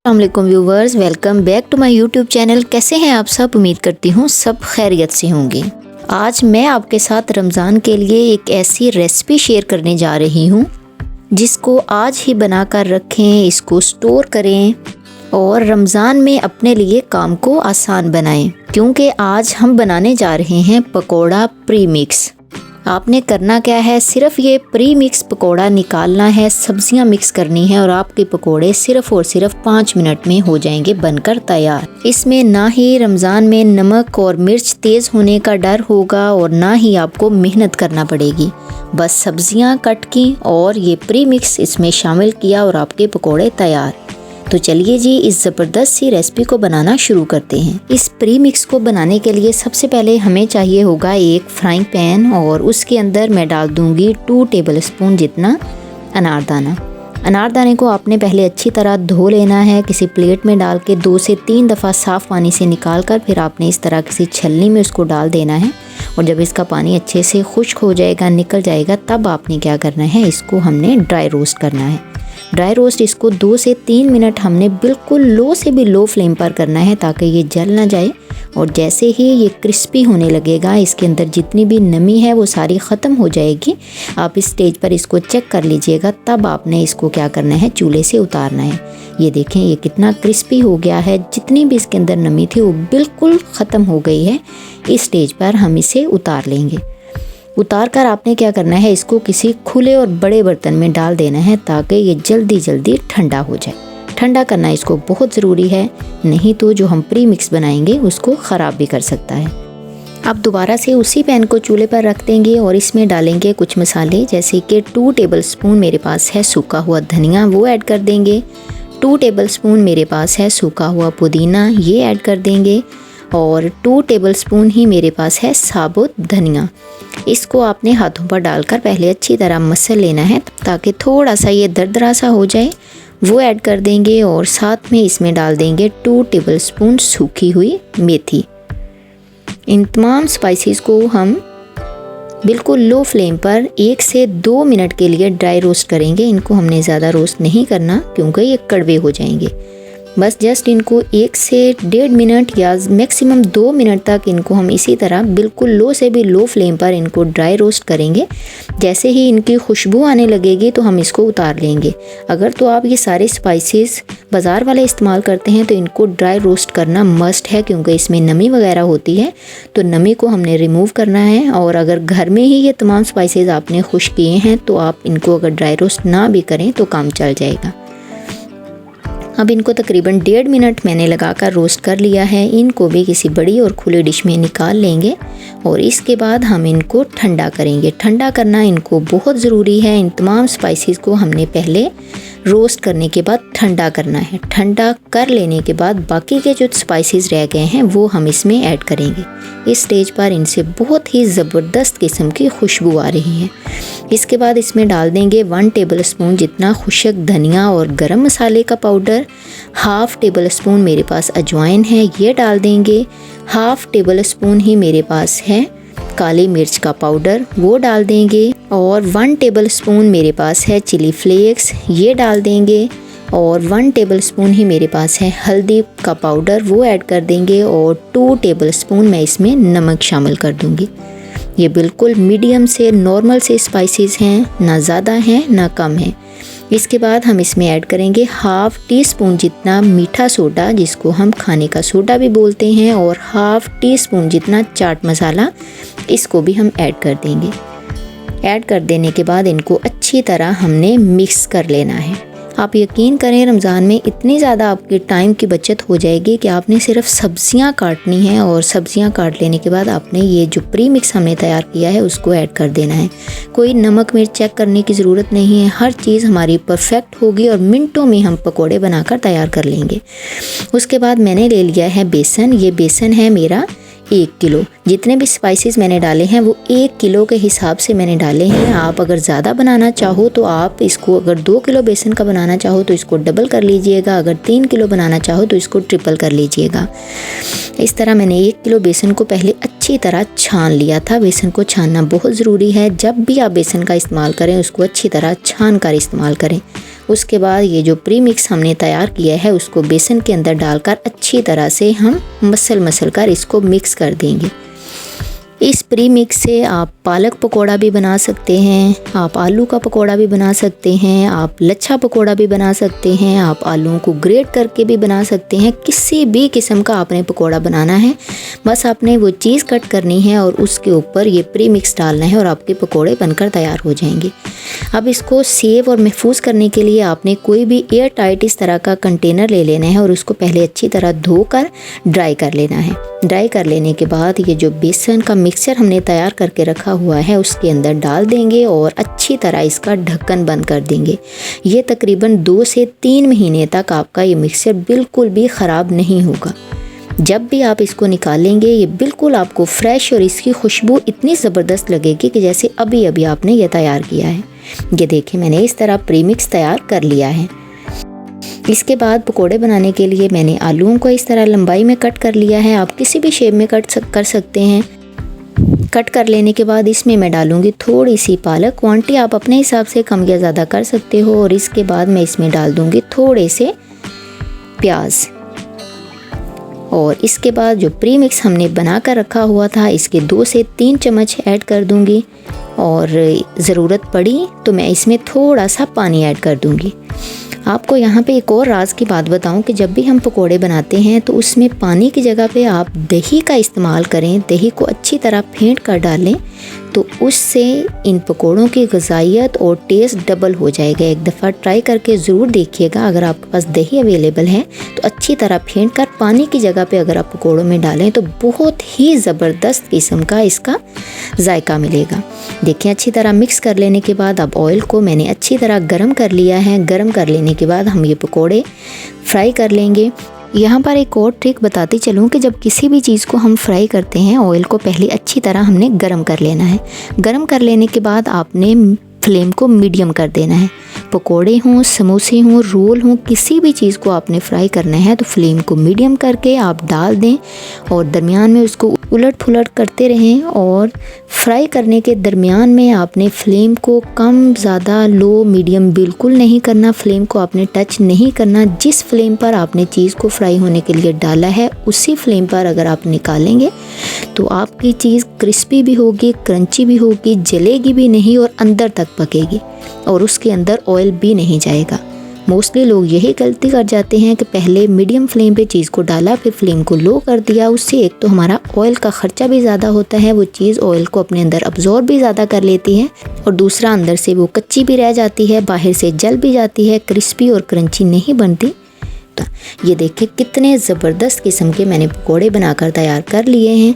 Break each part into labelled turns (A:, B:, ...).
A: अस्सलामुअलैकुम viewers, welcome back to my YouTube channel. कैसे हैं आप सब? उम्मीद करती हूँ सब खैरियत से होंगे। आज मैं आपके साथ रमज़ान के लिए एक ऐसी रेसिपी शेयर करने जा रही हूँ जिसको आज ही बना कर रखें, इसको स्टोर करें और रमज़ान में अपने लिए काम को आसान बनाएं। क्योंकि आज हम बनाने जा रहे हैं पकोड़ा प्री मिक्स। आपने करना क्या है, सिर्फ ये प्री मिक्स पकोड़ा निकालना है, सब्जियां मिक्स करनी है और आपके पकोड़े सिर्फ और सिर्फ 5 मिनट में हो जाएंगे बनकर तैयार। इसमें ना ही रमज़ान में नमक और मिर्च तेज़ होने का डर होगा और ना ही आपको मेहनत करना पड़ेगी। बस सब्जियां कट की और ये प्री मिक्स इसमें शामिल किया और आपके पकोड़े तैयार। तो चलिए जी, इस ज़बरदस्त सी रेसिपी को बनाना शुरू करते हैं। इस प्री मिक्स को बनाने के लिए सबसे पहले हमें चाहिए होगा एक फ्राइंग पैन और उसके अंदर मैं डाल दूंगी 2 टेबल स्पून जितना अनारदाना। अनारदाने को आपने पहले अच्छी तरह धो लेना है। किसी प्लेट में डाल के 2 से 3 दफ़ा साफ़ पानी से निकाल कर फिर आपने इस तरह किसी छलनी में उसको डाल देना है। और जब इसका पानी अच्छे से खुश्क हो जाएगा, निकल जाएगा, तब आपने क्या करना है, इसको हमने ड्राई रोस्ट करना है। ड्राई रोस्ट इसको 2 से 3 मिनट हमने बिल्कुल लो से भी लो फ्लेम पर करना है ताकि ये जल ना जाए। और जैसे ही ये क्रिस्पी होने लगेगा, इसके अंदर जितनी भी नमी है वो सारी ख़त्म हो जाएगी। आप इस स्टेज पर इसको चेक कर लीजिएगा, तब आपने इसको क्या करना है, चूल्हे से उतारना है। ये देखें ये कितना क्रिस्पी हो गया है, जितनी भी इसके अंदर नमी थी वो बिल्कुल ख़त्म हो गई है। इस स्टेज पर हम इसे उतार लेंगे। उतार कर आपने क्या करना है, इसको किसी खुले और बड़े बर्तन में डाल देना है ताकि ये जल्दी जल्दी ठंडा हो जाए। ठंडा करना इसको बहुत ज़रूरी है, नहीं तो जो हम प्री मिक्स बनाएंगे उसको ख़राब भी कर सकता है। अब दोबारा से उसी पैन को चूल्हे पर रख देंगे और इसमें डालेंगे कुछ मसाले, जैसे कि 2 टेबल स्पून मेरे पास है सूखा हुआ धनिया, वो ऐड कर देंगे। 2 टेबल स्पून मेरे पास है सूखा हुआ पुदीना, ये ऐड कर देंगे। और 2 टेबल स्पून ही मेरे पास है साबुत धनिया। इसको आपने हाथों पर डालकर पहले अच्छी तरह मसल लेना है ताकि थोड़ा सा ये दरदरा सा हो जाए, वो ऐड कर देंगे। और साथ में इसमें डाल देंगे 2 टेबल स्पून सूखी हुई मेथी। इन तमाम स्पाइसेस को हम बिल्कुल लो फ्लेम पर 1 से 2 मिनट के लिए ड्राई रोस्ट करेंगे। इनको हमने ज़्यादा रोस्ट नहीं करना क्योंकि ये कड़वे हो जाएंगे। बस जस्ट इनको 1 से 1.5 मिनट या मैक्सिमम 2 मिनट तक इनको हम इसी तरह बिल्कुल लो से भी लो फ्लेम पर इनको ड्राई रोस्ट करेंगे। जैसे ही इनकी खुशबू आने लगेगी तो हम इसको उतार लेंगे। अगर तो आप ये सारे स्पाइसेस बाज़ार वाले इस्तेमाल करते हैं तो इनको ड्राई रोस्ट करना मस्ट है, क्योंकि इसमें नमी वगैरह होती है, तो नमी को हमने रिमूव करना है। और अगर घर में ही ये तमाम स्पाइसेस आपने खुश किए हैं तो आप इनको अगर ड्राई रोस्ट ना भी करें तो काम चल जाएगा। अब इनको तकरीबन 1.5 मिनट मैंने लगाकर रोस्ट कर लिया है। इनको भी किसी बड़ी और खुली डिश में निकाल लेंगे और इसके बाद हम इनको ठंडा करेंगे। ठंडा करना इनको बहुत ज़रूरी है। इन तमाम स्पाइसेस को हमने पहले रोस्ट करने के बाद ठंडा करना है। ठंडा कर लेने के बाद बाकी के जो स्पाइसेस रह गए हैं वो हम इसमें ऐड करेंगे। इस स्टेज पर इनसे बहुत ही ज़बरदस्त किस्म की खुशबू आ रही है। इसके बाद इसमें डाल देंगे 1 टेबल स्पून जितना खुशक धनिया और गरम मसाले का पाउडर। 1/2 टेबल स्पून मेरे पास अजवाइन है, ये डाल देंगे। 1/2 टेबल स्पून ही मेरे पास है काली मिर्च का पाउडर, वो डाल देंगे। और 1 टेबल स्पून मेरे पास है चिली फ्लेक्स, ये डाल देंगे। और 1 टेबल स्पून ही मेरे पास है हल्दी का पाउडर, वो ऐड कर देंगे। और 2 टेबल स्पून मैं इसमें नमक शामिल कर दूंगी। ये बिल्कुल मीडियम से नॉर्मल से स्पाइसेस हैं, ना ज़्यादा हैं ना कम हैं। इसके बाद हम इसमें ऐड करेंगे 1/2 टीस्पून जितना मीठा सोडा, जिसको हम खाने का सोडा भी बोलते हैं, और 1/2 टीस्पून जितना चाट मसाला, इसको भी हम ऐड कर देंगे। ऐड कर देने के बाद इनको अच्छी तरह हमने मिक्स कर लेना है। आप यकीन करें, रमज़ान में इतनी ज़्यादा आपके टाइम की बचत हो जाएगी कि आपने सिर्फ सब्जियां काटनी है और सब्जियां काट लेने के बाद आपने ये जो प्री मिक्स हमने तैयार किया है उसको ऐड कर देना है। कोई नमक मिर्च चेक करने की ज़रूरत नहीं है। हर चीज़ हमारी परफेक्ट होगी और मिनटों में हम पकोड़े बनाकर तैयार कर लेंगे। उसके बाद मैंने ले लिया है बेसन। ये बेसन है मेरा 1 किलो। जितने भी स्पाइसेस मैंने डाले हैं वो 1 किलो के हिसाब से मैंने डाले हैं। आप अगर ज़्यादा बनाना चाहो तो आप इसको, अगर 2 किलो बेसन का बनाना चाहो तो इसको डबल कर लीजिएगा। अगर 3 किलो बनाना चाहो तो इसको ट्रिपल कर लीजिएगा। इस तरह मैंने 1 किलो बेसन को पहले अच्छी अच्छी तरह छान लिया था। बेसन को छानना बहुत ज़रूरी है, जब भी आप बेसन का इस्तेमाल करें उसको अच्छी तरह छान कर इस्तेमाल करें। उसके बाद ये जो प्री मिक्स हमने तैयार किया है उसको बेसन के अंदर डालकर अच्छी तरह से हम मसल कर इसको मिक्स कर देंगे। इस प्री मिक्स से आप पालक पकोड़ा भी बना सकते हैं, आप आलू का पकोड़ा भी बना सकते हैं, आप लच्छा पकोड़ा भी बना सकते हैं, आप आलूओं को ग्रेट करके भी बना सकते हैं। किसी भी किस्म का आपने पकोड़ा बनाना है, बस आपने वो चीज़ कट करनी है और उसके ऊपर ये प्री मिक्स डालना है और आपके पकोड़े बनकर तैयार हो जाएंगे। अब इसको सेव और महफूज करने के लिए आपने कोई भी एयर टाइट इस तरह का कंटेनर ले लेना है और उसको पहले अच्छी तरह धोकर ड्राई कर लेना है। ड्राई कर लेने के बाद ये जो बेसन का मिक्सचर हमने तैयार करके रखा हुआ है उसके अंदर डाल देंगे और अच्छी तरह इसका ढक्कन बंद कर देंगे। ये तकरीबन 2 से 3 महीने तक आपका ये मिक्सचर बिल्कुल भी ख़राब नहीं होगा। जब भी आप इसको निकालेंगे ये बिल्कुल आपको फ्रेश और इसकी खुशबू इतनी ज़बरदस्त लगेगी कि जैसे अभी अभी आपने ये तैयार किया है। ये देखिए मैंने इस तरह प्रीमिक्स तैयार कर लिया है। इसके बाद पकोड़े बनाने के लिए मैंने आलूओं को इस तरह लंबाई में कट कर लिया है। आप किसी भी शेप में कर सकते हैं। कट कर लेने के बाद इसमें मैं डालूंगी थोड़ी सी पालक। क्वांटिटी आप अपने हिसाब से कम या ज़्यादा कर सकते हो। और इसके बाद मैं इसमें डाल दूंगी थोड़े से प्याज। और इसके बाद जो प्री मिक्स हमने बना कर रखा हुआ था इसके 2 से 3 चम्मच ऐड कर दूंगी और ज़रूरत पड़ी तो मैं इसमें थोड़ा सा पानी ऐड कर दूंगी। आपको यहाँ पे एक और राज की बात बताऊं कि जब भी हम पकोड़े बनाते हैं तो उसमें पानी की जगह पे आप दही का इस्तेमाल करें। दही को अच्छी तरह फेंट कर डालें तो उससे इन पकोड़ों की ग़िज़ाइयत और टेस्ट डबल हो जाएगा। एक दफ़ा ट्राई करके ज़रूर देखिएगा। अगर आपके पास दही अवेलेबल है तो अच्छी तरह फेंट कर पानी की जगह पे अगर आप पकोड़ों में डालें तो बहुत ही ज़बरदस्त किस्म का इसका जायका मिलेगा। देखिए अच्छी तरह मिक्स कर लेने के बाद अब ऑयल को मैंने अच्छी तरह गर्म कर लिया है। गर्म कर लेने के बाद हम ये पकोड़े फ्राई कर लेंगे। यहाँ पर एक और ट्रिक बताती चलूँ कि जब किसी भी चीज़ को हम फ्राई करते हैं ऑयल को पहले अच्छी तरह हमने गरम कर लेना है। गरम कर लेने के बाद आपने फ्लेम को मीडियम कर देना है। पकोड़े हों, समोसे हों, रोल हों, किसी भी चीज़ को आपने फ्राई करना है तो फ्लेम को मीडियम करके आप डाल दें और दरमियान में उसको उलट पुलट करते रहें। और फ्राई करने के दरमियान में आपने फ्लेम को कम, ज़्यादा, लो, मीडियम बिल्कुल नहीं करना। फ्लेम को आपने टच नहीं करना। जिस फ्लेम पर आपने चीज़ को फ्राई होने के लिए डाला है उसी फ्लेम पर अगर आप निकालेंगे तो आपकी चीज़ क्रिस्पी भी होगी, क्रंची भी होगी, जलेगी भी नहीं और अंदर तक पकेगी और उसके अंदर ऑयल भी नहीं जाएगा। मोस्टली लोग यही गलती कर जाते हैं कि पहले मीडियम फ्लेम पे चीज़ को डाला फिर फ्लेम को लो कर दिया। उससे एक तो हमारा ऑयल का ख़र्चा भी ज़्यादा होता है, वो चीज़ ऑयल को अपने अंदर अब्जॉर्ब भी ज़्यादा कर लेती है और दूसरा अंदर से वो कच्ची भी रह जाती है, बाहर से जल भी जाती है, क्रिस्पी और क्रंची नहीं बनती। ये देखिए कितने ज़बरदस्त किस्म के मैंने पकोड़े बनाकर तैयार कर लिए हैं।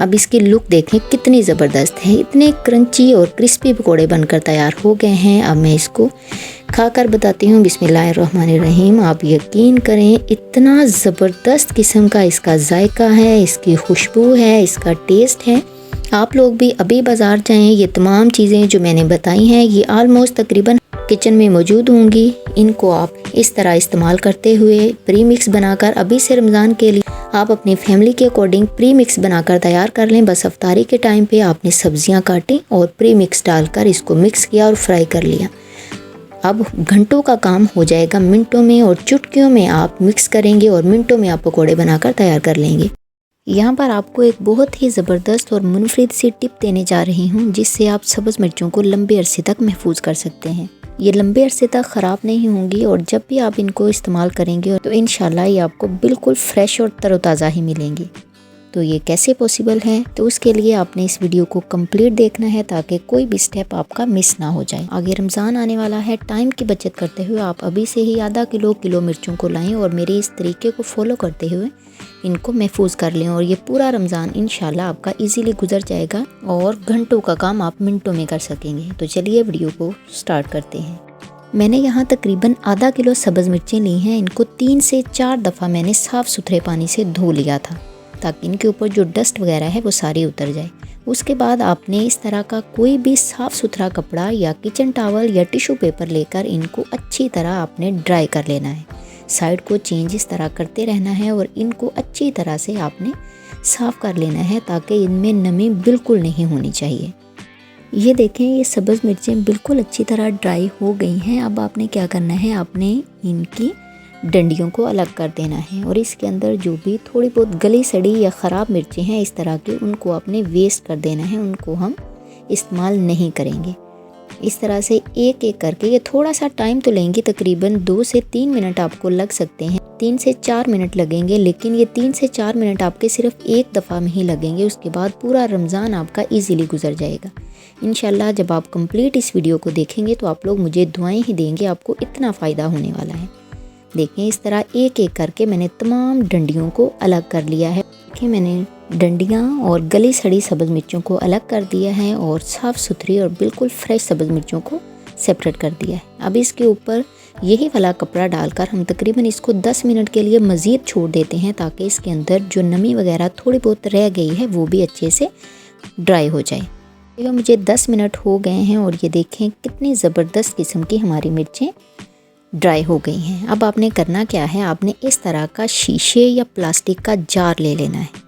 A: अब इसकी लुक देखें कितनी ज़बरदस्त है। इतने क्रंची और क्रिस्पी पकोड़े बनकर तैयार हो गए हैं। अब मैं इसको खाकर बताती हूँ। बिस्मिल्लाहिर्रहमानिर्रहीम। आप यकीन करें इतना ज़बरदस्त किस्म का इसका जायका है, इसकी खुशबू है, इसका टेस्ट है। आप लोग भी अभी बाज़ार जाएं, ये तमाम चीज़ें जो मैंने बताई हैं ये आलमोस्ट तकरीबन किचन में मौजूद होंगी। इनको आप इस तरह इस्तेमाल करते हुए प्री मिक्स बनाकर अभी से रमज़ान के लिए आप अपनी फैमिली के अकॉर्डिंग प्री मिक्स बनाकर तैयार कर लें। बस अफ्तारी के टाइम पे आपने सब्जियां काटी और प्री मिक्स डालकर इसको मिक्स किया और फ्राई कर लिया। अब घंटों का काम हो जाएगा, मिनटों में और चुटकियों में आप मिक्स करेंगे और मिनटों में आप पकौड़े बनाकर तैयार कर लेंगे। यहाँ पर आपको एक बहुत ही ज़बरदस्त और मुनफरिद सी टिप देने जा रही हूँ जिससे आप सब्ज़ मिर्चों को लंबे अरसे तक महफूज कर सकते हैं। ये लंबे अरसे तक ख़राब नहीं होंगी और जब भी आप इनको इस्तेमाल करेंगे तो इंशाल्लाह ये आपको बिल्कुल फ्रेश और तरोताज़ा ही मिलेंगी। तो ये कैसे पॉसिबल है, तो उसके लिए आपने इस वीडियो को कंप्लीट देखना है ताकि कोई भी स्टेप आपका मिस ना हो जाए। आगे रमज़ान आने वाला है, टाइम की बचत करते हुए आप अभी से ही आधा किलो मिर्चों को लाएं और मेरे इस तरीके को फॉलो करते हुए इनको महफूज कर लें और ये पूरा रमज़ान इंशाल्लाह आपका इजीली गुजर जाएगा और घंटों का काम आप मिनटों में कर सकेंगे। तो चलिए वीडियो को स्टार्ट करते हैं। मैंने यहाँ तकरीबन आधा किलो सब्ज़ मिर्चें ली हैं। इनको 3 से 4 दफ़ा मैंने साफ़ सुथरे पानी से धो लिया था ताकि इनके ऊपर जो डस्ट वगैरह है वो सारी उतर जाए। उसके बाद आपने इस तरह का कोई भी साफ़ सुथरा कपड़ा या किचन टॉवल या टिश्यू पेपर लेकर इनको अच्छी तरह आपने ड्राई कर लेना है। साइड को चेंज इस तरह करते रहना है और इनको अच्छी तरह से आपने साफ़ कर लेना है ताकि इनमें नमी बिल्कुल नहीं होनी चाहिए। ये देखें, ये सब्ज़ मिर्चें बिल्कुल अच्छी तरह ड्राई हो गई हैं। अब आपने क्या करना है, आपने इनकी डंडियों को अलग कर देना है और इसके अंदर जो भी थोड़ी बहुत गली सड़ी या ख़राब मिर्चें हैं इस तरह की, उनको आपने वेस्ट कर देना है, उनको हम इस्तेमाल नहीं करेंगे। इस तरह से एक एक करके, ये थोड़ा सा टाइम तो लेंगे, तकरीबन 2 से 3 मिनट आपको लग सकते हैं, 3 से 4 मिनट लगेंगे, लेकिन ये 3 से 4 मिनट आपके सिर्फ एक दफ़ा में ही लगेंगे। उसके बाद पूरा रमज़ान आपका इजीली गुजर जाएगा इंशाल्लाह। जब आप कंप्लीट इस वीडियो को देखेंगे तो आप लोग मुझे दुआएं ही देंगे, आपको इतना फ़ायदा होने वाला है। देखें, इस तरह एक एक करके मैंने तमाम डंडियों को अलग कर लिया है। देखिए, मैंने डंडियाँ और गली सड़ी सब्ज़ मिर्चों को अलग कर दिया है और साफ़ सुथरी और बिल्कुल फ्रेश सब्ज़ मिर्चों को सेपरेट कर दिया है। अब इसके ऊपर यही वाला कपड़ा डालकर हम तकरीबन इसको 10 मिनट के लिए मज़ीद छोड़ देते हैं ताकि इसके अंदर जो नमी वगैरह थोड़ी बहुत रह गई है वो भी अच्छे से ड्राई हो जाए। तो मुझे 10 मिनट हो गए हैं और ये देखें कितनी ज़बरदस्त किस्म की हमारी मिर्चें ड्राई हो गई हैं। अब आपने करना क्या है, आपने इस तरह का शीशे या प्लास्टिक का जार ले लेना है।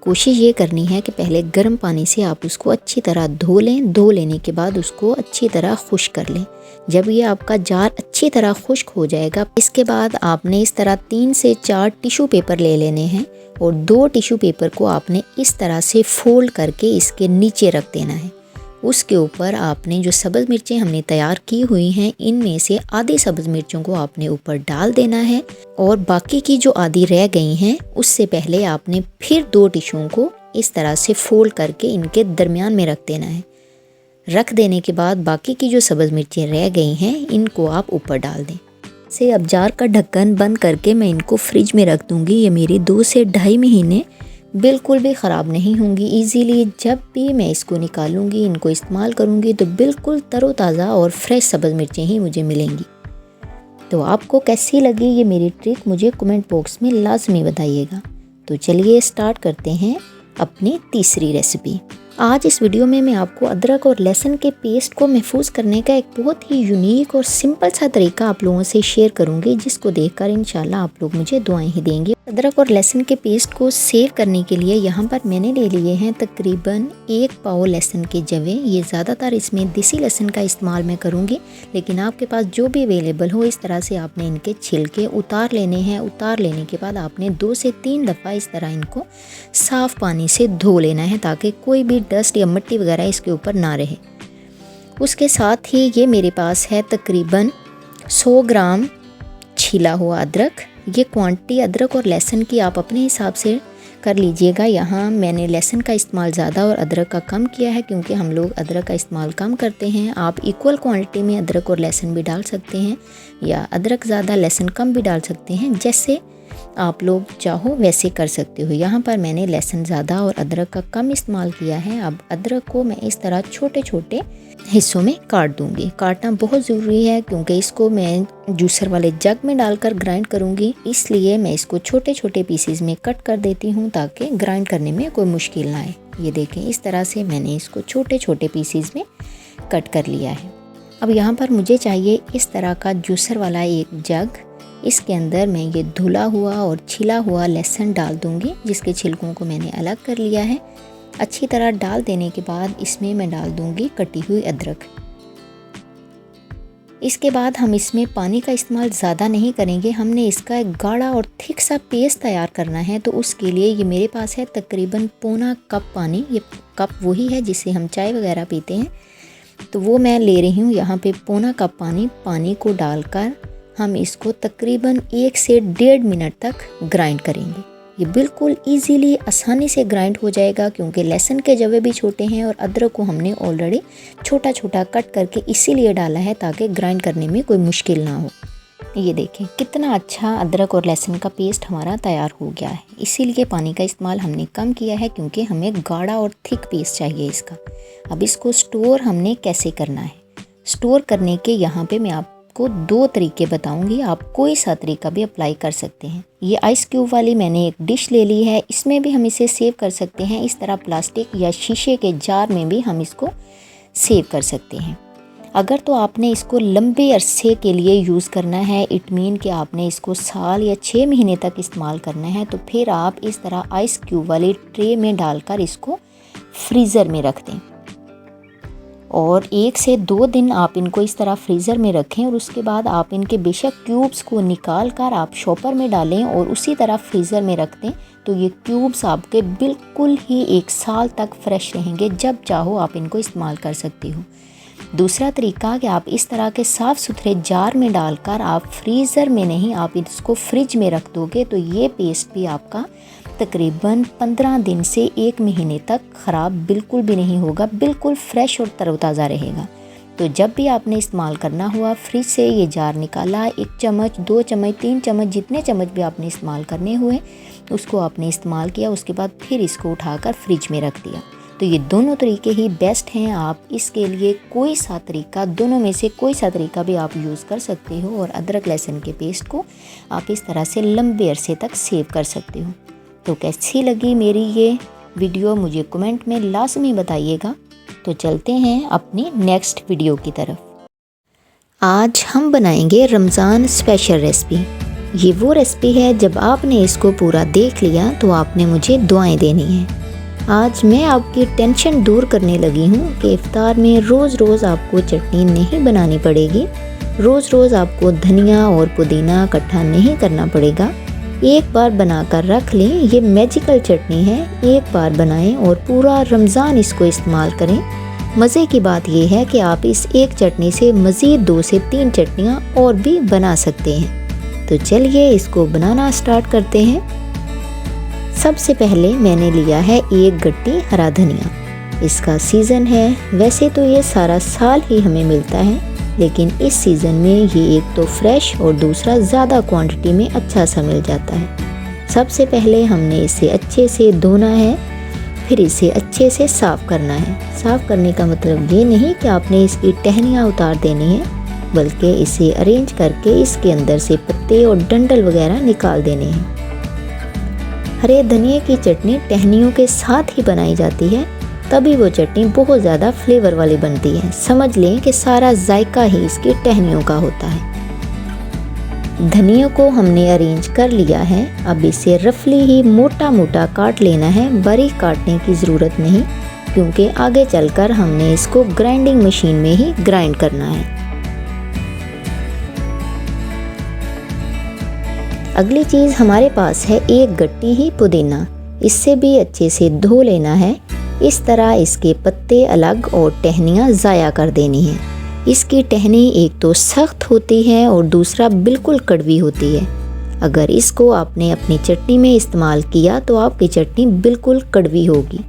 A: कोशिश ये करनी है कि पहले गर्म पानी से आप उसको अच्छी तरह धो लें। धो लेने के बाद उसको अच्छी तरह खुश्क कर लें। जब ये आपका जार अच्छी तरह खुश्क हो जाएगा, इसके बाद आपने इस तरह 3 से 4 टिश्यू पेपर ले लेने हैं और 2 टिश्यू पेपर को आपने इस तरह से फोल्ड करके इसके नीचे रख देना है। उसके ऊपर आपने जो सब्ज़ मिर्चें हमने तैयार की हुई हैं, इनमें से आधी सब्ज़ मिर्चों को आपने ऊपर डाल देना है और बाकी की जो आधी रह गई हैं उससे पहले आपने फिर 2 टिश्यूओं को इस तरह से फोल्ड करके इनके दरमियान में रख देना है। रख देने के बाद बाकी की जो सब्ज़ मिर्चें रह गई हैं इनको आप ऊपर डाल दें। से अब जार का ढक्कन बंद करके मैं इनको फ्रिज में रख दूँगी। ये मेरी 2 से ढाई महीने बिल्कुल भी ख़राब नहीं होंगी। इजीली जब भी मैं इसको निकालूंगी, इनको इस्तेमाल करूंगी तो बिल्कुल तरोताज़ा और फ्रेश सब्ज़ मिर्चें ही मुझे मिलेंगी। तो आपको कैसी लगी ये मेरी ट्रिक मुझे कमेंट बॉक्स में लाजमी बताइएगा। तो चलिए स्टार्ट करते हैं अपनी तीसरी रेसिपी। आज इस वीडियो में मैं आपको अदरक और लहसुन के पेस्ट को महफूज करने का एक बहुत ही यूनिक और सिंपल सा तरीका आप लोगों से शेयर करूंगी, जिसको देखकर इंशाल्लाह आप लोग मुझे दुआएं ही देंगे। अदरक और लहसुन के पेस्ट को सेव करने के लिए यहाँ पर मैंने ले लिए हैं तकरीबन 1 पाव लहसुन के जवे। ये ज़्यादातर इसमें देसी लहसुन का इस्तेमाल मैं करूँगी, लेकिन आपके पास जो भी अवेलेबल हो इस तरह से आपने इनके छिलके उतार लेने हैं। उतार लेने के बाद आपने 2 से 3 दफ़ा इस तरह इनको साफ़ पानी से धो लेना है ताकि कोई भी डस्ट या मिट्टी वगैरह इसके ऊपर ना रहे। उसके साथ ही ये मेरे पास है तकरीबन 100 ग्राम छिला हुआ अदरक। ये क्वांटिटी अदरक और लहसुन की आप अपने हिसाब से कर लीजिएगा। यहाँ मैंने लहसुन का इस्तेमाल ज़्यादा और अदरक का कम किया है क्योंकि हम लोग अदरक का इस्तेमाल कम करते हैं। आप इक्वल क्वांटिटी में अदरक और लहसुन भी डाल सकते हैं या अदरक ज़्यादा लहसुन कम भी डाल सकते हैं, जैसे आप लोग चाहो वैसे कर सकते हो। यहाँ पर मैंने लहसुन ज़्यादा और अदरक का कम इस्तेमाल किया है। अब अदरक को मैं इस तरह छोटे छोटे हिस्सों में काट दूंगी। काटना बहुत ज़रूरी है क्योंकि इसको मैं जूसर वाले जग में डालकर ग्राइंड करूंगी, इसलिए मैं इसको छोटे छोटे पीसेस में कट कर देती हूँ ताकि ग्राइंड करने में कोई मुश्किल ना आए। ये देखें, इस तरह से मैंने इसको छोटे छोटे पीसेस में कट कर लिया है। अब यहाँ पर मुझे चाहिए इस तरह का जूसर वाला एक जग। इसके अंदर मैं ये धुला हुआ और छिला हुआ लहसुन डाल दूंगी, जिसके छिलकों को मैंने अलग कर लिया है। अच्छी तरह डाल देने के बाद इसमें मैं डाल दूंगी कटी हुई अदरक। इसके बाद हम इसमें पानी का इस्तेमाल ज़्यादा नहीं करेंगे, हमने इसका एक गाढ़ा और थिक सा पेस्ट तैयार करना है। तो उसके लिए ये मेरे पास है तकरीबन पौना कप पानी। ये कप वही है जिससे हम चाय वगैरह पीते हैं, तो वो मैं ले रही हूँ यहाँ पे पौना कप पानी। पानी को डालकर हम इसको तकरीबन 1 से 1.5 मिनट तक ग्राइंड करेंगे। ये बिल्कुल इजीली आसानी से ग्राइंड हो जाएगा क्योंकि लहसुन के जवे भी छोटे हैं और अदरक को हमने ऑलरेडी छोटा छोटा कट करके इसीलिए डाला है ताकि ग्राइंड करने में कोई मुश्किल ना हो। ये देखें कितना अच्छा अदरक और लहसुन का पेस्ट हमारा तैयार हो गया है। इसीलिए पानी का इस्तेमाल हमने कम किया है क्योंकि हमें गाढ़ा और थिक पेस्ट चाहिए इसका। अब इसको स्टोर हमने कैसे करना है, स्टोर करने के यहाँ पे मैं आपको 2 तरीके बताऊंगी। आप कोई सा तरीका भी अप्लाई कर सकते हैं। ये आइस क्यूब वाली मैंने एक डिश ले ली है, इसमें भी हम इसे सेव कर सकते हैं। इस तरह प्लास्टिक या शीशे के जार में भी हम इसको सेव कर सकते हैं। अगर तो आपने इसको लंबे अरसे के लिए यूज़ करना है, इट मीन कि आपने इसको साल या 6 महीने तक इस्तेमाल करना है, तो फिर आप इस तरह आइस क्यूब वाली ट्रे में डालकर इसको फ्रीज़र में रख दें और 1 से 2 दिन आप इनको इस तरह फ्रीज़र में रखें और उसके बाद आप इनके बेशक क्यूब्स को निकाल कर आप शॉपर में डालें और उसी तरह फ्रीज़र में रख दें, तो ये क्यूब्स आपके बिल्कुल ही 1 साल तक फ्रेश रहेंगे। जब चाहो आप इनको इस्तेमाल कर सकती हो। दूसरा तरीका कि आप इस तरह के साफ़ सुथरे जार में डालकर आप फ्रीज़र में नहीं, आप इसको फ्रिज में रख दोगे तो ये पेस्ट भी आपका तकरीबन 15 दिन से 1 महीने तक ख़राब बिल्कुल भी नहीं होगा, बिल्कुल फ्रेश और तरोताज़ा रहेगा। तो जब भी आपने इस्तेमाल करना हुआ, फ्रिज से ये जार निकाला, 1 चम्मच, 2 चम्मच, 3 चम्मच, जितने चम्मच भी आपने इस्तेमाल करने हुए उसको आपने इस्तेमाल किया, उसके बाद फिर इसको उठाकर फ्रिज में रख दिया। तो ये दोनों तरीके ही बेस्ट हैं। आप इसके लिए कोई सा तरीका, दोनों में से कोई सा तरीका भी आप यूज़ कर सकते हो और अदरक लहसुन के पेस्ट को आप इस तरह से लंबे अरसे तक सेव कर सकते हो। तो कैसी लगी मेरी ये वीडियो मुझे कमेंट में लाजमी बताइएगा। तो चलते हैं अपनी नेक्स्ट वीडियो की तरफ। आज हम बनाएंगे रमज़ान स्पेशल रेसिपी। ये वो रेसिपी है जब आपने इसको पूरा देख लिया तो आपने मुझे दुआएं देनी है। आज मैं आपकी टेंशन दूर करने लगी हूँ कि इफ्तार में रोज़ रोज़ आपको चटनी नहीं बनानी पड़ेगी, रोज़ रोज़ आपको धनिया और पुदीना इकट्ठा नहीं करना पड़ेगा। एक बार बनाकर रख लें, ये मैजिकल चटनी है, एक बार बनाएं और पूरा रमज़ान इसको इस्तेमाल करें। मज़े की बात यह है कि आप इस एक चटनी से मज़ीद 2 से 3 चटनियाँ और भी बना सकते हैं। तो चलिए इसको बनाना स्टार्ट करते हैं। सबसे पहले मैंने लिया है 1 गट्टी हरा धनिया। इसका सीज़न है, वैसे तो ये सारा साल ही हमें मिलता है, लेकिन इस सीज़न में ये एक तो फ्रेश और दूसरा ज़्यादा क्वांटिटी में अच्छा सा मिल जाता है। सबसे पहले हमने इसे अच्छे से धोना है, फिर इसे अच्छे से साफ़ करना है। साफ़ करने का मतलब ये नहीं कि आपने इसकी टहनियाँ उतार देनी है, बल्कि इसे अरेंज करके इसके अंदर से पत्ते और डंठल वगैरह निकाल देने हैं। हरे धनिए की चटनी टहनियों के साथ ही बनाई जाती है, तभी वो चटनी बहुत ज़्यादा फ्लेवर वाली बनती है। समझ लें कि सारा जायका ही इसकी टहनियों का होता है। धनिया को हमने अरेंज कर लिया है। अब इसे रफली ही मोटा मोटा काट लेना है, बारीक काटने की ज़रूरत नहीं, क्योंकि आगे चलकर हमने इसको ग्राइंडिंग मशीन में ही ग्राइंड करना है। अगली चीज़ हमारे पास है 1 गट्टी ही पुदीना। इससे भी अच्छे से धो लेना है। इस तरह इसके पत्ते अलग और टहनियाँ ज़ाया कर देनी है। इसकी टहनी एक तो सख्त होती है और दूसरा बिल्कुल कड़वी होती है। अगर इसको आपने अपनी चटनी में इस्तेमाल किया तो आपकी चटनी बिल्कुल कड़वी होगी।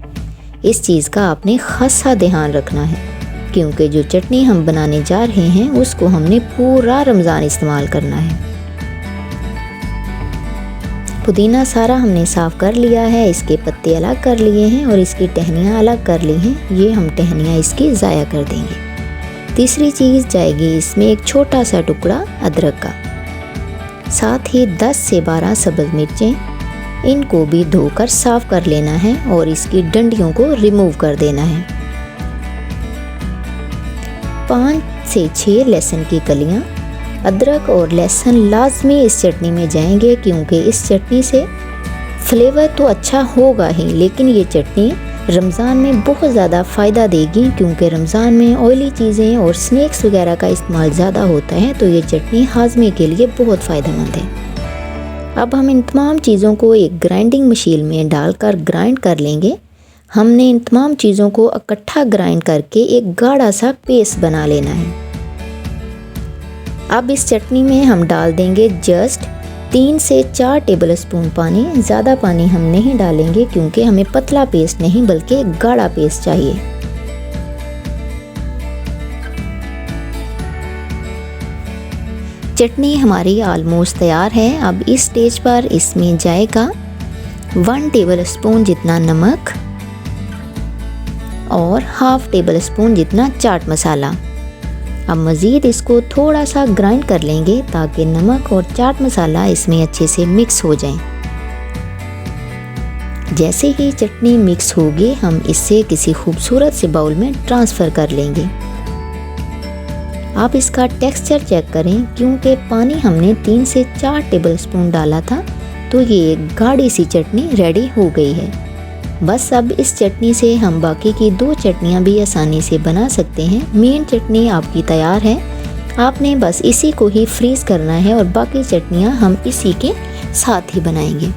A: इस चीज़ का आपने खासा ध्यान रखना है, क्योंकि जो चटनी हम बनाने जा रहे हैं उसको हमने पूरा रमज़ान इस्तेमाल करना है। पुदीना सारा हमने साफ़ कर लिया है, इसके पत्ते अलग कर लिए हैं और इसकी टहनियाँ अलग कर ली हैं। ये हम टहनियाँ इसकी ज़ाया कर देंगे। तीसरी चीज़ जाएगी इसमें एक छोटा सा टुकड़ा अदरक का, साथ ही 10 से 12 सब्ज़ मिर्चें। इनको भी धोकर साफ़ कर लेना है और इसकी डंडियों को रिमूव कर देना है। 5 से 6 लहसुन की कलियाँ। अदरक और लहसुन लाजमी इस चटनी में जाएंगे, क्योंकि इस चटनी से फ्लेवर तो अच्छा होगा ही, लेकिन ये चटनी रमज़ान में बहुत ज़्यादा फ़ायदा देगी, क्योंकि रमज़ान में ऑयली चीज़ें और स्नैक्स वगैरह का इस्तेमाल ज़्यादा होता है, तो ये चटनी हाजमे के लिए बहुत फ़ायदेमंद है। अब हम इन तमाम चीज़ों को एक ग्राइंडिंग मशीन में डालकर ग्राइंड कर लेंगे। हमने इन तमाम चीज़ों को इकट्ठा ग्राइंड करके एक गाढ़ा सा पेस्ट बना लेना है। अब इस चटनी में हम डाल देंगे जस्ट 3 से 4 टेबल स्पून पानी। ज़्यादा पानी हम नहीं डालेंगे, क्योंकि हमें पतला पेस्ट नहीं बल्कि गाढ़ा पेस्ट चाहिए। चटनी हमारी ऑलमोस्ट तैयार है। अब इस स्टेज पर इसमें जाएगा 1 टेबल स्पून जितना नमक और हाफ टेबल स्पून जितना चाट मसाला। अब मज़ीद इसको थोड़ा सा ग्राइंड कर लेंगे ताकि नमक और चाट मसाला इसमें अच्छे से मिक्स हो जाएं। जैसे ही चटनी मिक्स होगी हम इसे किसी खूबसूरत से बाउल में ट्रांसफ़र कर लेंगे। आप इसका टेक्सचर चेक करें, क्योंकि पानी हमने 3 से 4 टेबलस्पून डाला था, तो ये एक गाढ़ी सी चटनी रेडी हो गई है। बस अब इस चटनी से हम बाकी की 2 चटनियाँ भी आसानी से बना सकते हैं। मेन चटनी आपकी तैयार है, आपने बस इसी को ही फ्रीज़ करना है और बाकी चटनियाँ हम इसी के साथ ही बनाएंगे।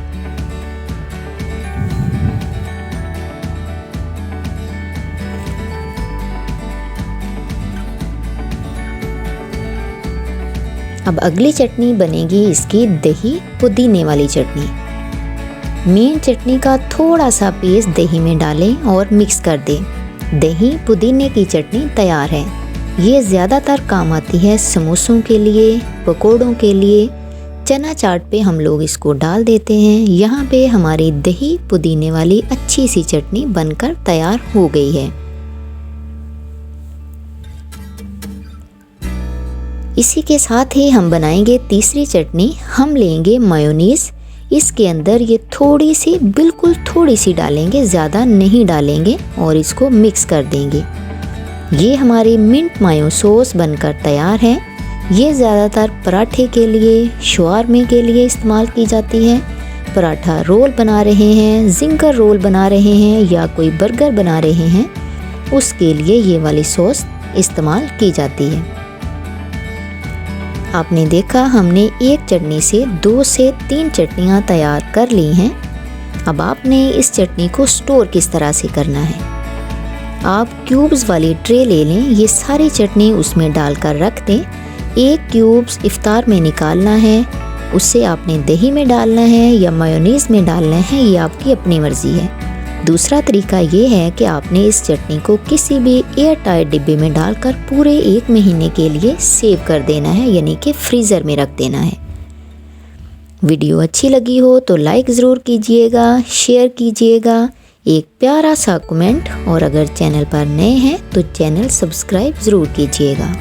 A: अब अगली चटनी बनेगी इसकी दही पुदीने वाली चटनी। मेन चटनी का थोड़ा सा पीस दही में डालें और मिक्स कर दें। दही पुदीने की चटनी तैयार है। ये ज़्यादातर काम आती है समोसों के लिए, पकोड़ों के लिए, चना चाट पे हम लोग इसको डाल देते हैं। यहाँ पे हमारी दही पुदीने वाली अच्छी सी चटनी बनकर तैयार हो गई है। इसी के साथ ही हम बनाएंगे तीसरी चटनी। हम लेंगे मायोनीज़, इसके अंदर ये थोड़ी सी, बिल्कुल थोड़ी सी डालेंगे, ज़्यादा नहीं डालेंगे और इसको मिक्स कर देंगे। ये हमारी मिंट मायो सॉस बनकर तैयार है। ये ज़्यादातर पराठे के लिए, शवारमे के लिए इस्तेमाल की जाती है। पराठा रोल बना रहे हैं, जिंगर रोल बना रहे हैं या कोई बर्गर बना रहे हैं, उसके लिए ये वाली सॉस इस्तेमाल की जाती है। आपने देखा हमने एक चटनी से 2 से 3 चटनियाँ तैयार कर ली हैं। अब आपने इस चटनी को स्टोर किस तरह से करना है। आप क्यूब्स वाली ट्रे ले लें, ये सारी चटनी उसमें डालकर रख दें। एक क्यूब्स इफ्तार में निकालना है, उससे आपने दही में डालना है या मायोनीज़ में डालना है, ये आपकी अपनी मर्ज़ी है। दूसरा तरीका ये है कि आपने इस चटनी को किसी भी एयर टाइट डिब्बे में डालकर पूरे 1 महीने के लिए सेव कर देना है, यानी कि फ्रीज़र में रख देना है। वीडियो अच्छी लगी हो तो लाइक ज़रूर कीजिएगा, शेयर कीजिएगा, एक प्यारा सा कमेंट, और अगर चैनल पर नए हैं तो चैनल सब्सक्राइब ज़रूर कीजिएगा।